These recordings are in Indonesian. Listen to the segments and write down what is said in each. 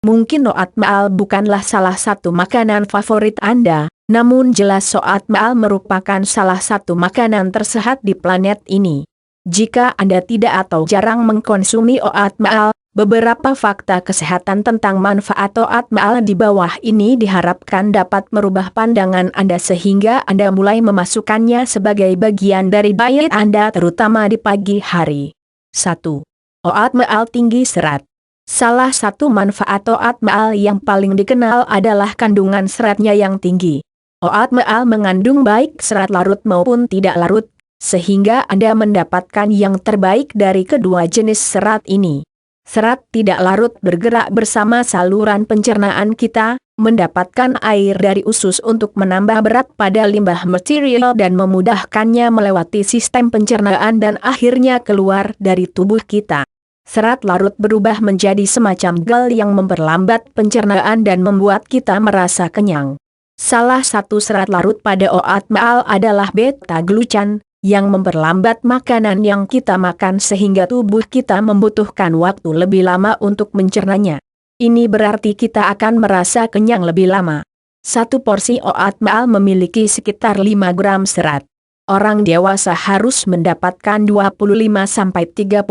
Mungkin oatmeal bukanlah salah satu makanan favorit Anda, namun jelas oatmeal merupakan salah satu makanan tersehat di planet ini. Jika Anda tidak atau jarang mengkonsumi oatmeal, beberapa fakta kesehatan tentang manfaat oatmeal di bawah ini diharapkan dapat merubah pandangan Anda sehingga Anda mulai memasukkannya sebagai bagian dari diet Anda terutama di pagi hari. 1. Oatmeal tinggi serat. Salah satu manfaat oatmeal yang paling dikenal adalah kandungan seratnya yang tinggi. Oatmeal mengandung baik serat larut maupun tidak larut, sehingga Anda mendapatkan yang terbaik dari kedua jenis serat ini. Serat tidak larut bergerak bersama saluran pencernaan kita, mendapatkan air dari usus untuk menambah berat pada limbah material dan memudahkannya melewati sistem pencernaan dan akhirnya keluar dari tubuh kita. Serat larut berubah menjadi semacam gel yang memperlambat pencernaan dan membuat kita merasa kenyang. Salah satu serat larut pada oatmeal adalah beta-glucan, yang memperlambat makanan yang kita makan sehingga tubuh kita membutuhkan waktu lebih lama untuk mencernanya. Ini berarti kita akan merasa kenyang lebih lama. Satu porsi oatmeal memiliki sekitar 5 gram serat. Orang dewasa harus mendapatkan 25-38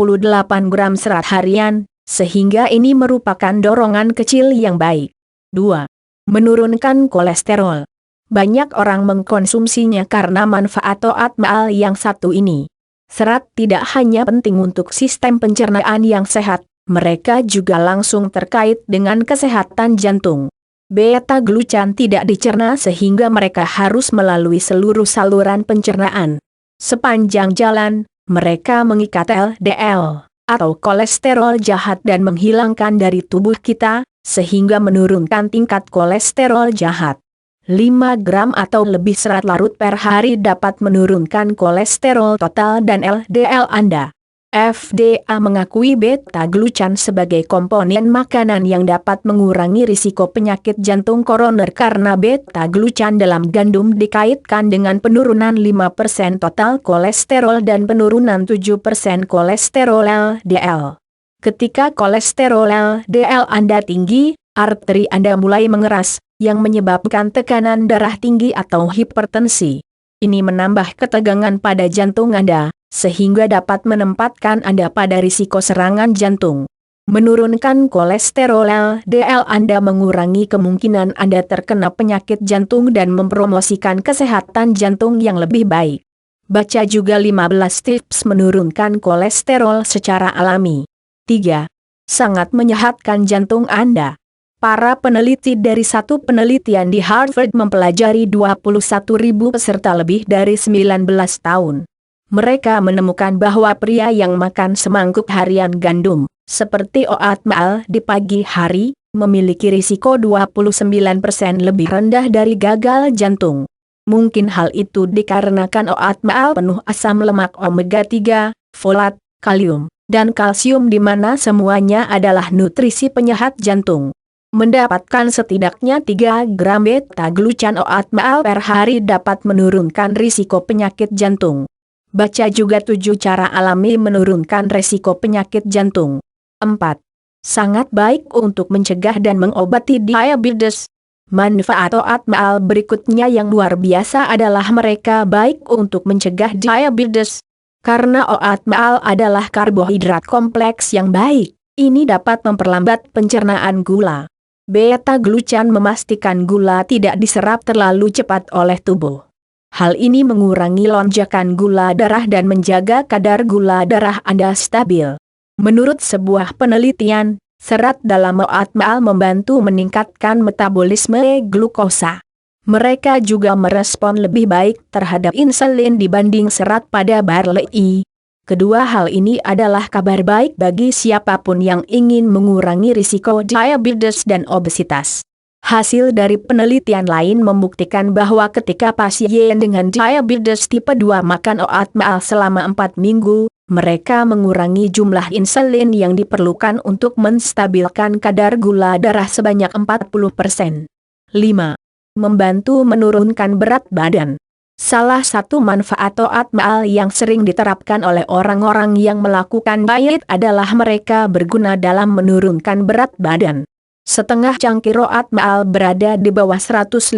gram serat harian, sehingga ini merupakan dorongan kecil yang baik. 2. Menurunkan kolesterol. Banyak orang mengkonsumsinya karena manfaat oatmeal yang satu ini. Serat tidak hanya penting untuk sistem pencernaan yang sehat, mereka juga langsung terkait dengan kesehatan jantung. Beta-glucan tidak dicerna sehingga mereka harus melalui seluruh saluran pencernaan. Sepanjang jalan, mereka mengikat LDL, atau kolesterol jahat dan menghilangkan dari tubuh kita, sehingga menurunkan tingkat kolesterol jahat. 5 gram atau lebih serat larut per hari dapat menurunkan kolesterol total dan LDL Anda. FDA mengakui beta-glucan sebagai komponen makanan yang dapat mengurangi risiko penyakit jantung koroner karena beta-glucan dalam gandum dikaitkan dengan penurunan 5% total kolesterol dan penurunan 7% kolesterol LDL. Ketika kolesterol LDL Anda tinggi, arteri Anda mulai mengeras, yang menyebabkan tekanan darah tinggi atau hipertensi. Ini menambah ketegangan pada jantung Anda, sehingga dapat menempatkan Anda pada risiko serangan jantung. Menurunkan kolesterol LDL Anda mengurangi kemungkinan Anda terkena penyakit jantung dan mempromosikan kesehatan jantung yang lebih baik. Baca juga 15 tips menurunkan kolesterol secara alami. 3. Sangat menyehatkan jantung Anda. Para peneliti dari satu penelitian di Harvard mempelajari 21.000 peserta lebih dari 19 tahun. Mereka menemukan bahwa pria yang makan semangkuk harian gandum, seperti oatmeal di pagi hari, memiliki risiko 29% lebih rendah dari gagal jantung. Mungkin hal itu dikarenakan oatmeal penuh asam lemak omega 3, folat, kalium, dan kalsium di mana semuanya adalah nutrisi penyehat jantung. Mendapatkan setidaknya 3 gram beta-glucan oatmeal per hari dapat menurunkan risiko penyakit jantung. Baca juga 7 cara alami menurunkan risiko penyakit jantung. 4. Sangat baik untuk mencegah dan mengobati diabetes. Manfaat oatmeal berikutnya yang luar biasa adalah mereka baik untuk mencegah diabetes. Karena oatmeal adalah karbohidrat kompleks yang baik, ini dapat memperlambat pencernaan gula. Beta-glucan memastikan gula tidak diserap terlalu cepat oleh tubuh. Hal ini mengurangi lonjakan gula darah dan menjaga kadar gula darah Anda stabil. Menurut sebuah penelitian, serat dalam oatmeal membantu meningkatkan metabolisme glukosa. Mereka juga merespon lebih baik terhadap insulin dibanding serat pada barley. Kedua hal ini adalah kabar baik bagi siapapun yang ingin mengurangi risiko diabetes dan obesitas. Hasil dari penelitian lain membuktikan bahwa ketika pasien dengan diabetes tipe 2 makan oatmeal selama 4 minggu, mereka mengurangi jumlah insulin yang diperlukan untuk menstabilkan kadar gula darah sebanyak 40%. 5. Membantu menurunkan berat badan. Salah satu manfaat oatmeal yang sering diterapkan oleh orang-orang yang melakukan diet adalah mereka berguna dalam menurunkan berat badan. Setengah cangkir oat maal berada di bawah 150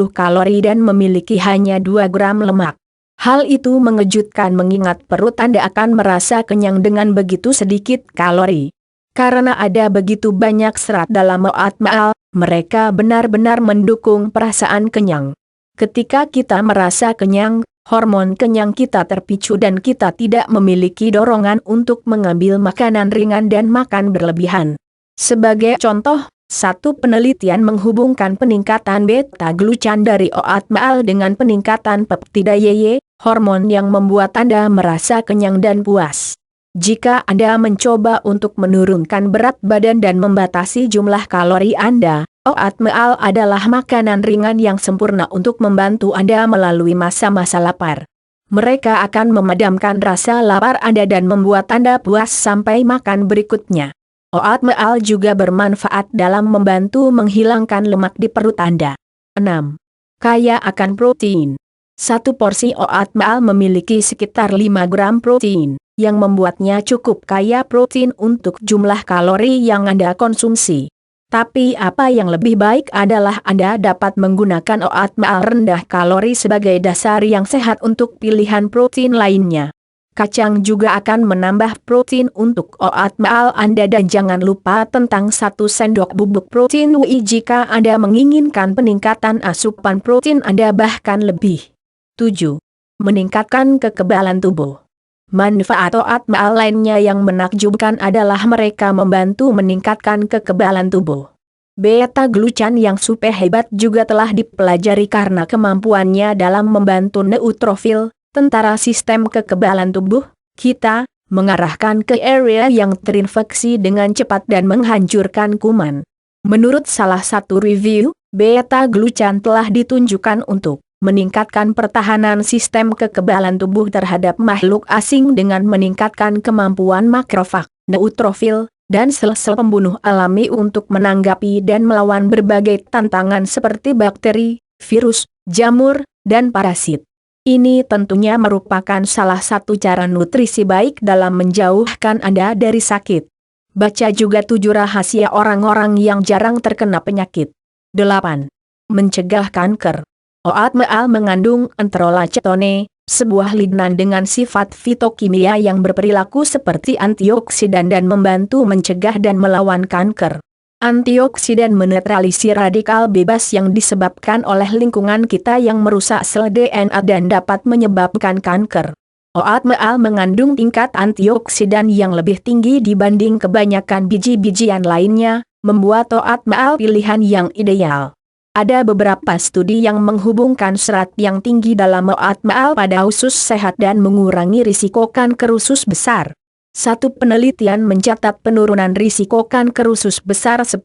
kalori dan memiliki hanya 2 gram lemak. Hal itu mengejutkan mengingat perut Anda akan merasa kenyang dengan begitu sedikit kalori. Karena ada begitu banyak serat dalam oat maal, mereka benar-benar mendukung perasaan kenyang. Ketika kita merasa kenyang, hormon kenyang kita terpicu dan kita tidak memiliki dorongan untuk mengambil makanan ringan dan makan berlebihan. Sebagai contoh, satu penelitian menghubungkan peningkatan beta-glucan dari oat maal dengan peningkatan peptida YY, hormon yang membuat Anda merasa kenyang dan puas. Jika Anda mencoba untuk menurunkan berat badan dan membatasi jumlah kalori Anda, oat maal adalah makanan ringan yang sempurna untuk membantu Anda melalui masa-masa lapar. Mereka akan memadamkan rasa lapar Anda dan membuat Anda puas sampai makan berikutnya. Oat maal juga bermanfaat dalam membantu menghilangkan lemak di perut Anda. 6. Kaya akan protein. Satu porsi oat maal memiliki sekitar 5 gram protein, yang membuatnya cukup kaya protein untuk jumlah kalori yang Anda konsumsi. Tapi apa yang lebih baik adalah Anda dapat menggunakan oat maal rendah kalori sebagai dasar yang sehat untuk pilihan protein lainnya. Kacang juga akan menambah protein untuk oat maal Anda dan jangan lupa tentang 1 sendok bubuk protein whey jika Anda menginginkan peningkatan asupan protein Anda bahkan lebih. 7. Meningkatkan kekebalan tubuh. Manfaat oat maal lainnya yang menakjubkan adalah mereka membantu meningkatkan kekebalan tubuh. Beta-glucan yang super hebat juga telah dipelajari karena kemampuannya dalam membantu neutrofil, tentara sistem kekebalan tubuh kita, mengarahkan ke area yang terinfeksi dengan cepat dan menghancurkan kuman. Menurut salah satu review, beta-glucan telah ditunjukkan untuk meningkatkan pertahanan sistem kekebalan tubuh terhadap makhluk asing dengan meningkatkan kemampuan makrofag, neutrofil, dan sel-sel pembunuh alami untuk menanggapi dan melawan berbagai tantangan seperti bakteri, virus, jamur, dan parasit. Ini tentunya merupakan salah satu cara nutrisi baik dalam menjauhkan Anda dari sakit. Baca juga 7 rahasia orang-orang yang jarang terkena penyakit. 8. Mencegah kanker. Oat maal mengandung enterolacetone, sebuah lignan dengan sifat fitokimia yang berperilaku seperti antioksidan dan membantu mencegah dan melawan kanker. Antioksidan menetralisir radikal bebas yang disebabkan oleh lingkungan kita yang merusak sel DNA dan dapat menyebabkan kanker. Oat maal mengandung tingkat antioksidan yang lebih tinggi dibanding kebanyakan biji-bijian lainnya, membuat oat maal pilihan yang ideal. Ada beberapa studi yang menghubungkan serat yang tinggi dalam oat maal pada usus sehat dan mengurangi risiko kanker usus besar. Satu penelitian mencatat penurunan risiko kanker usus besar 10%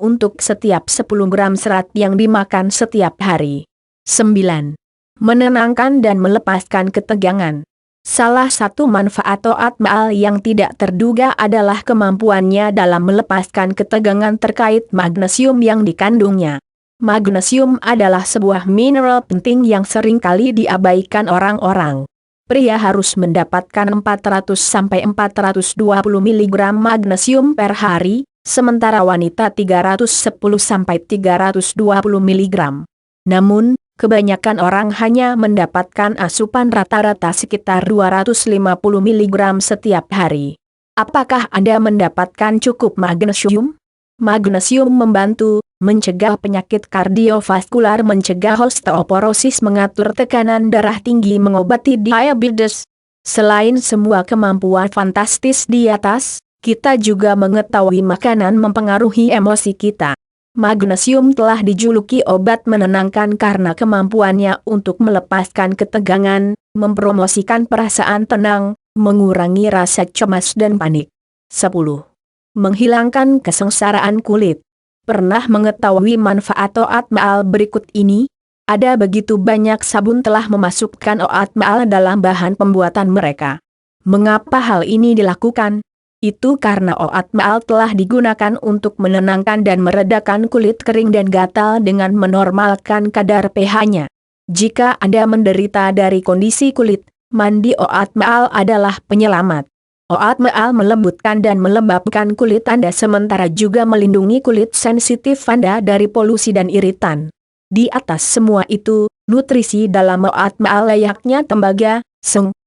untuk setiap 10 gram serat yang dimakan setiap hari. 9. Menenangkan dan melepaskan ketegangan. Salah satu manfaat oat maal yang tidak terduga adalah kemampuannya dalam melepaskan ketegangan terkait magnesium yang dikandungnya. Magnesium adalah sebuah mineral penting yang seringkali diabaikan orang-orang. Pria harus mendapatkan 400-420 mg magnesium per hari, sementara wanita 310-320 mg. Namun, kebanyakan orang hanya mendapatkan asupan rata-rata sekitar 250 mg setiap hari. Apakah Anda mendapatkan cukup magnesium? Magnesium membantu mencegah penyakit kardiovaskular, mencegah osteoporosis, mengatur tekanan darah tinggi, mengobati diabetes. Selain semua kemampuan fantastis di atas, kita juga mengetahui makanan mempengaruhi emosi kita. Magnesium telah dijuluki obat menenangkan karena kemampuannya untuk melepaskan ketegangan, mempromosikan perasaan tenang, mengurangi rasa cemas dan panik. 10. Menghilangkan kesengsaraan kulit. Pernah mengetahui manfaat oat maal berikut ini? Ada begitu banyak sabun telah memasukkan oat maal dalam bahan pembuatan mereka. Mengapa hal ini dilakukan? Itu karena oat maal telah digunakan untuk menenangkan dan meredakan kulit kering dan gatal dengan menormalkan kadar pH-nya. Jika Anda menderita dari kondisi kulit, mandi oat maal adalah penyelamat. Oatmeal melembutkan dan melembabkan kulit Anda sementara juga melindungi kulit sensitif Anda dari polusi dan iritan. Di atas semua itu, nutrisi dalam oatmeal layaknya tembaga,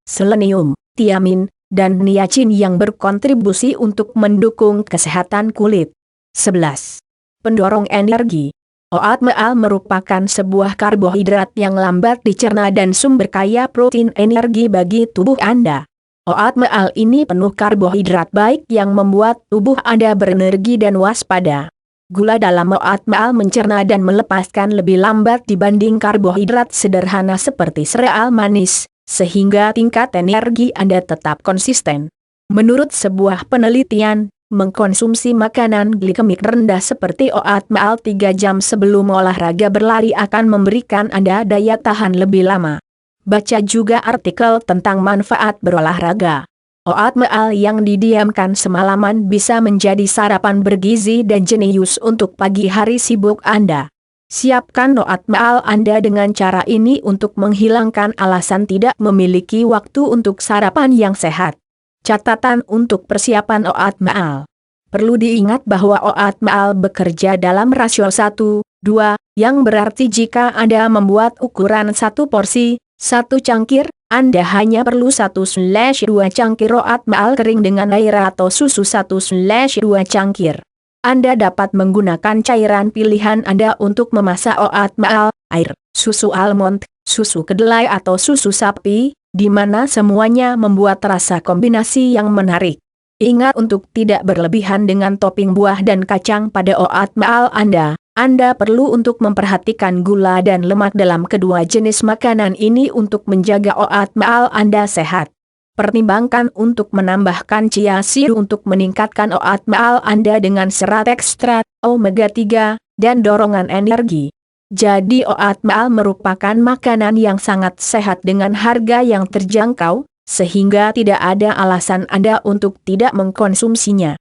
selenium, tiamin, dan niacin yang berkontribusi untuk mendukung kesehatan kulit. 11. Pendorong energi. Oatmeal merupakan sebuah karbohidrat yang lambat dicerna dan sumber kaya protein energi bagi tubuh Anda. Oatmeal ini penuh karbohidrat baik yang membuat tubuh Anda berenergi dan waspada. Gula dalam oatmeal mencerna dan melepaskan lebih lambat dibanding karbohidrat sederhana seperti sereal manis, sehingga tingkat energi Anda tetap konsisten. Menurut sebuah penelitian, mengkonsumsi makanan glikemik rendah seperti oatmeal 3 jam sebelum olahraga berlari akan memberikan Anda daya tahan lebih lama. Baca juga artikel tentang manfaat berolahraga. Oatmeal yang didiamkan semalaman bisa menjadi sarapan bergizi dan jenius untuk pagi hari sibuk Anda. Siapkan oatmeal Anda dengan cara ini untuk menghilangkan alasan tidak memiliki waktu untuk sarapan yang sehat. Catatan untuk persiapan oatmeal. Perlu diingat bahwa oatmeal bekerja dalam rasio 1:2, yang berarti jika Anda membuat ukuran 1 porsi, 1 cangkir, Anda hanya perlu 1/2 cangkir oatmeal kering dengan air atau susu 1/2 cangkir. Anda dapat menggunakan cairan pilihan Anda untuk memasak oatmeal, air, susu almond, susu kedelai atau susu sapi, di mana semuanya membuat rasa kombinasi yang menarik. Ingat untuk tidak berlebihan dengan topping buah dan kacang pada oatmeal Anda. Anda perlu untuk memperhatikan gula dan lemak dalam kedua jenis makanan ini untuk menjaga oatmeal Anda sehat. Pertimbangkan untuk menambahkan chia seed untuk meningkatkan oatmeal Anda dengan serat ekstra, omega 3, dan dorongan energi. Jadi oatmeal merupakan makanan yang sangat sehat dengan harga yang terjangkau, sehingga tidak ada alasan Anda untuk tidak mengkonsumsinya.